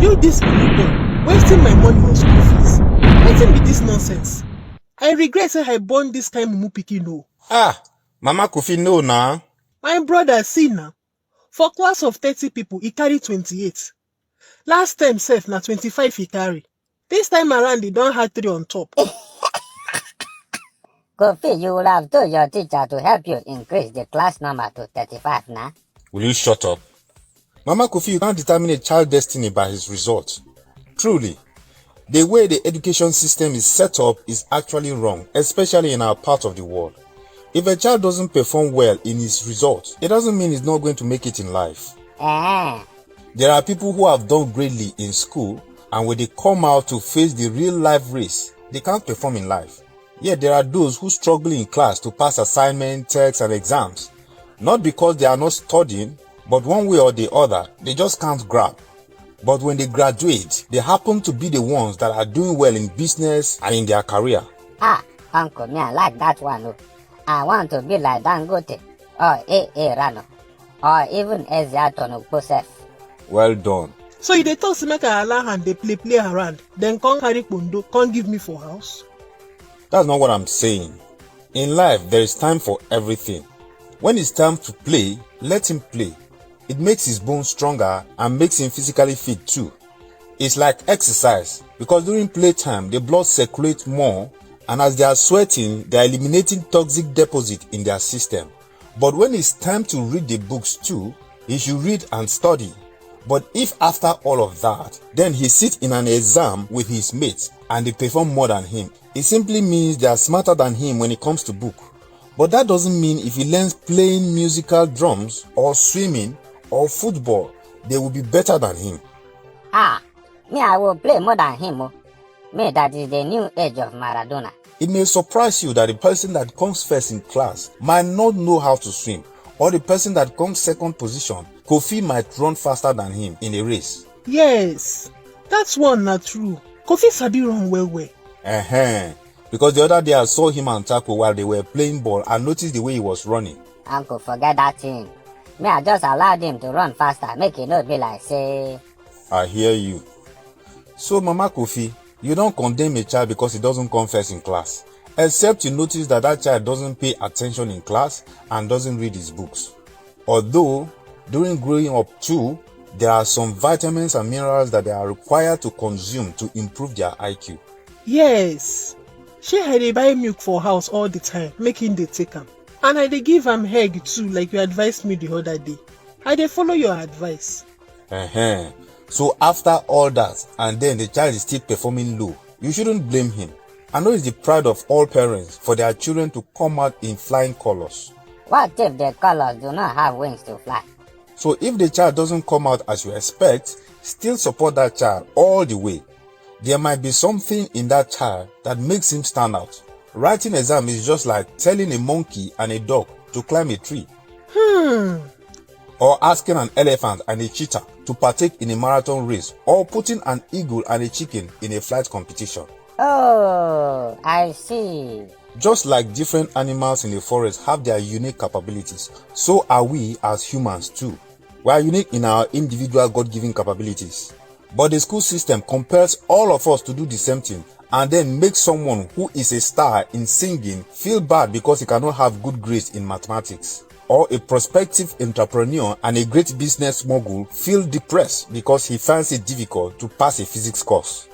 You this mumu boy, wasting my money on school fees. Wetin be this nonsense? I regret say I born this kind mumu pikin o. Ah, Mama Kofi no na. My brother see now. For class of 30 people, he carry 28. Last time sef na 25 he carry. This time around he don add 3 on top. Kofi, you will have told your teacher to help you increase the class number to 35 now. Will you shut up? Mama Kofi, you can't determine a child's destiny by his results. Truly, the way the education system is set up is actually wrong, especially in our part of the world. If a child doesn't perform well in his results, it doesn't mean he's not going to make it in life. There are people who have done greatly in school, and when they come out to face the real life race, they can't perform in life. Yet there are those who struggle in class to pass assignments, tests, and exams. Not because they are not studying, but one way or the other, they just can't grab. But when they graduate, they happen to be the ones that are doing well in business and in their career. Ah, Uncle, me I like that one. Oh. I want to be like Dangote, or A.A. Rano, or even Eziato Nukposef. Well done. So you dey talk say make I allow hand dey play around, then come carry kpondo, come give me for house? That's not what I'm saying. In life, there is time for everything. When it's time to play, let him play. It makes his bones stronger and makes him physically fit too. It's like exercise, because during playtime, the blood circulates more, and as they are sweating, they are eliminating toxic deposits in their system. But when it's time to read the books too, he should read and study. But if after all of that, then he sits in an exam with his mates and they perform more than him, it simply means they are smarter than him when it comes to book. But that doesn't mean if he learns playing musical drums or swimming or football, they will be better than him. Ah, me I will play more than him. Oh. Me, that is the new age of Maradona. It may surprise you that the person that comes first in class might not know how to swim, or the person that comes second position, Kofi, might run faster than him in a race. Yes, that's one not true. Kofi sabi run well. Because the other day I saw him and Taco while they were playing ball and noticed the way he was running. Uncle, forget that thing. Me I just allowed him to run faster, make it not be like say... I hear you. So Mama Kofi, you don't condemn a child because he doesn't come first in class, except you notice that that child doesn't pay attention in class and doesn't read his books. Although, during growing up too, there are some vitamins and minerals that they are required to consume to improve their IQ. Yes. Shey I dey buy milk for house all the time, make him dey take am. And I dey give am egg too, like you advised me the other day. I dey follow your advice. So after all that, and then the child is still performing low, you shouldn't blame him. I know it's the pride of all parents for their children to come out in flying colors. What if the colors do not have wings to fly? So if the child doesn't come out as you expect, still support that child all the way. There might be something in that child that makes him stand out. Writing exam is just like telling a monkey and a dog to climb a tree. Or asking an elephant and a cheetah to partake in a marathon race, or putting an eagle and a chicken in a flight competition. Oh, I see. Just like different animals in the forest have their unique capabilities, so are we as humans too. We are unique in our individual God-given capabilities. But the school system compels all of us to do the same thing, and then makes someone who is a star in singing feel bad because he cannot have good grades in mathematics. Or a prospective entrepreneur and a great business mogul feel depressed because he finds it difficult to pass a physics course.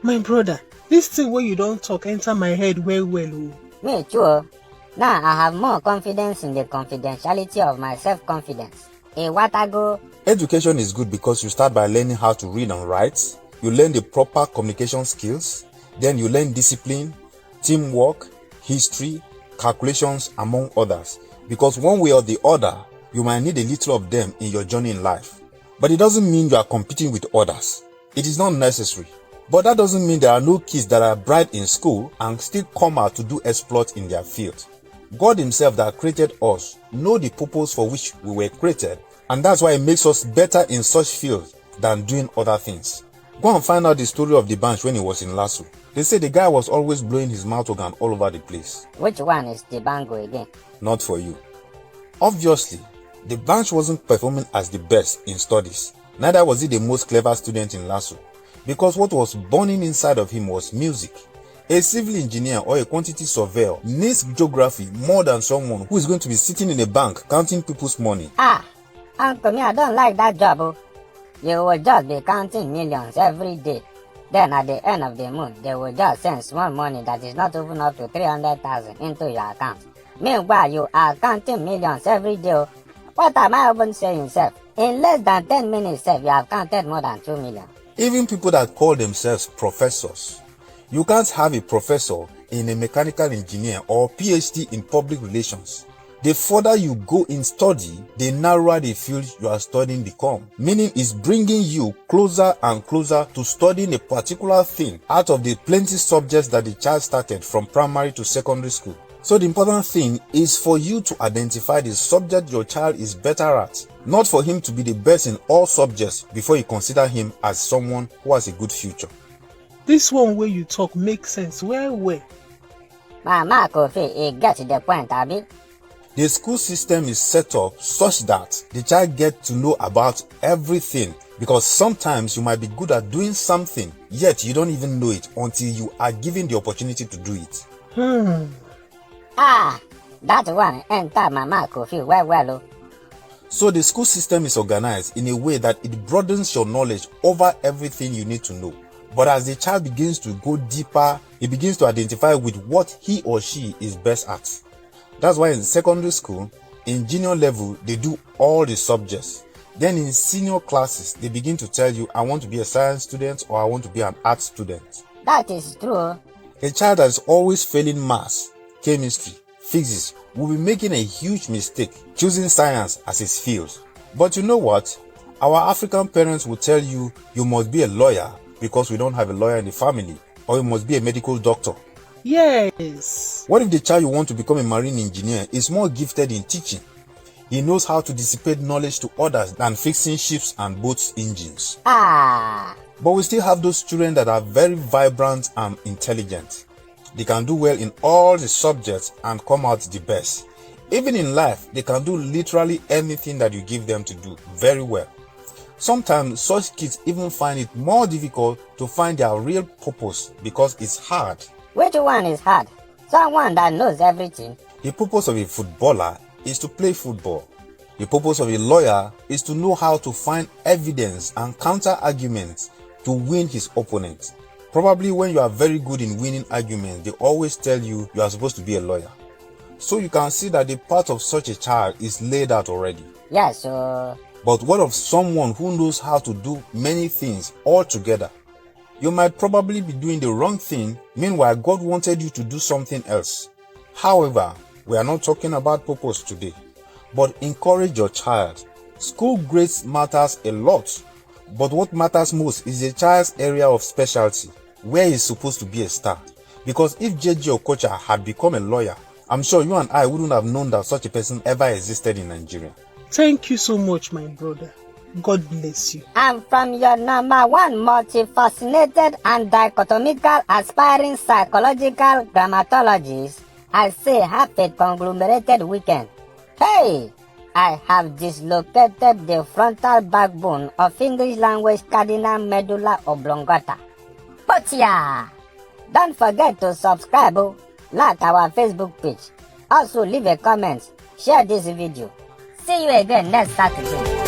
My brother, this thing where you don't talk enter my head well. Oh. Me too. Now I have more confidence in the confidentiality of my self-confidence. What I go? Education is good because you start by learning how to read and write. You learn the proper communication skills. Then you learn discipline, teamwork, history, calculations, among others. Because one way or the other, you might need a little of them in your journey in life. But it doesn't mean you are competing with others. It is not necessary. But that doesn't mean there are no kids that are bright in school and still come out to do exploits in their field. God himself that created us know the purpose for which we were created, and that's why it makes us better in such fields than doing other things. Go and find out the story of the bunch when he was in Lasso. They say the guy was always blowing his mouth organ all over the place. Which one is the bango again? Not for you. Obviously, the bunch wasn't performing as the best in studies, Neither was he the most clever student in LASU, because what was burning inside of him was music. A civil engineer or a quantity surveyor needs geography more than someone who is going to be sitting in a bank counting people's money. Uncle, me, I don't like that job. Oh. You will just be counting millions every day. Then at the end of the month, they will just send small money that is not even up to 300,000 into your account. Meanwhile, you are counting millions every day. Oh. What am I even saying, sir? In less than 10 minutes, sir, you have counted more than 2 million. Even people that call themselves professors. You can't have a professor in a mechanical engineer or PhD in public relations. The further you go in study, the narrower the field you are studying become. Meaning it's bringing you closer and closer to studying a particular thing out of the plenty subjects that the child started from primary to secondary school. So the important thing is for you to identify the subject your child is better at, not for him to be the best in all subjects before you consider him as someone who has a good future. This one where you talk makes sense well. Mama Kofi, it gets the point, Abi. The school system is set up such that the child gets to know about everything, because sometimes you might be good at doing something, yet you don't even know it until you are given the opportunity to do it. That one enter Mama Kofi well. So the school system is organized in a way that it broadens your knowledge over everything you need to know. But as the child begins to go deeper, he begins to identify with what he or she is best at. That's why in secondary school, in junior level, they do all the subjects. Then in senior classes, they begin to tell you, I want to be a science student or I want to be an art student. That is true. A child that is always failing maths, chemistry, physics will be making a huge mistake choosing science as his field. But you know what? Our African parents will tell you, you must be a lawyer because we don't have a lawyer in the family, or you must be a medical doctor. Yes. What if the child you want to become a marine engineer is more gifted in teaching? He knows how to dissipate knowledge to others than fixing ships and boats' engines. But we still have those children that are very vibrant and intelligent. They can do well in all the subjects and come out the best. Even in life, they can do literally anything that you give them to do very well. Sometimes such kids even find it more difficult to find their real purpose because it's hard. Which one is hard? Someone that knows everything. The purpose of a footballer is to play football. The purpose of a lawyer is to know how to find evidence and counter arguments to win his opponent. Probably when you are very good in winning arguments, they always tell you you are supposed to be a lawyer. So you can see that the path of such a child is laid out already. Yes, so... But what of someone who knows how to do many things all together? You might probably be doing the wrong thing, meanwhile God wanted you to do something else. However, we are not talking about purpose today, but encourage your child. School grades matters a lot, but what matters most is a child's area of specialty, where he's supposed to be a star. Because if JJ Okocha had become a lawyer, I'm sure you and I wouldn't have known that such a person ever existed in Nigeria. Thank you so much, my brother. God bless you. And from your number one multifaceted and dichotomical aspiring psychological grammatologist, I say have a conglomerated weekend. Hey! I have dislocated the frontal backbone of English language cardinal medulla oblongata. But yeah! Don't forget to subscribe, like our Facebook page. Also leave a comment, share this video. See you again next Saturday.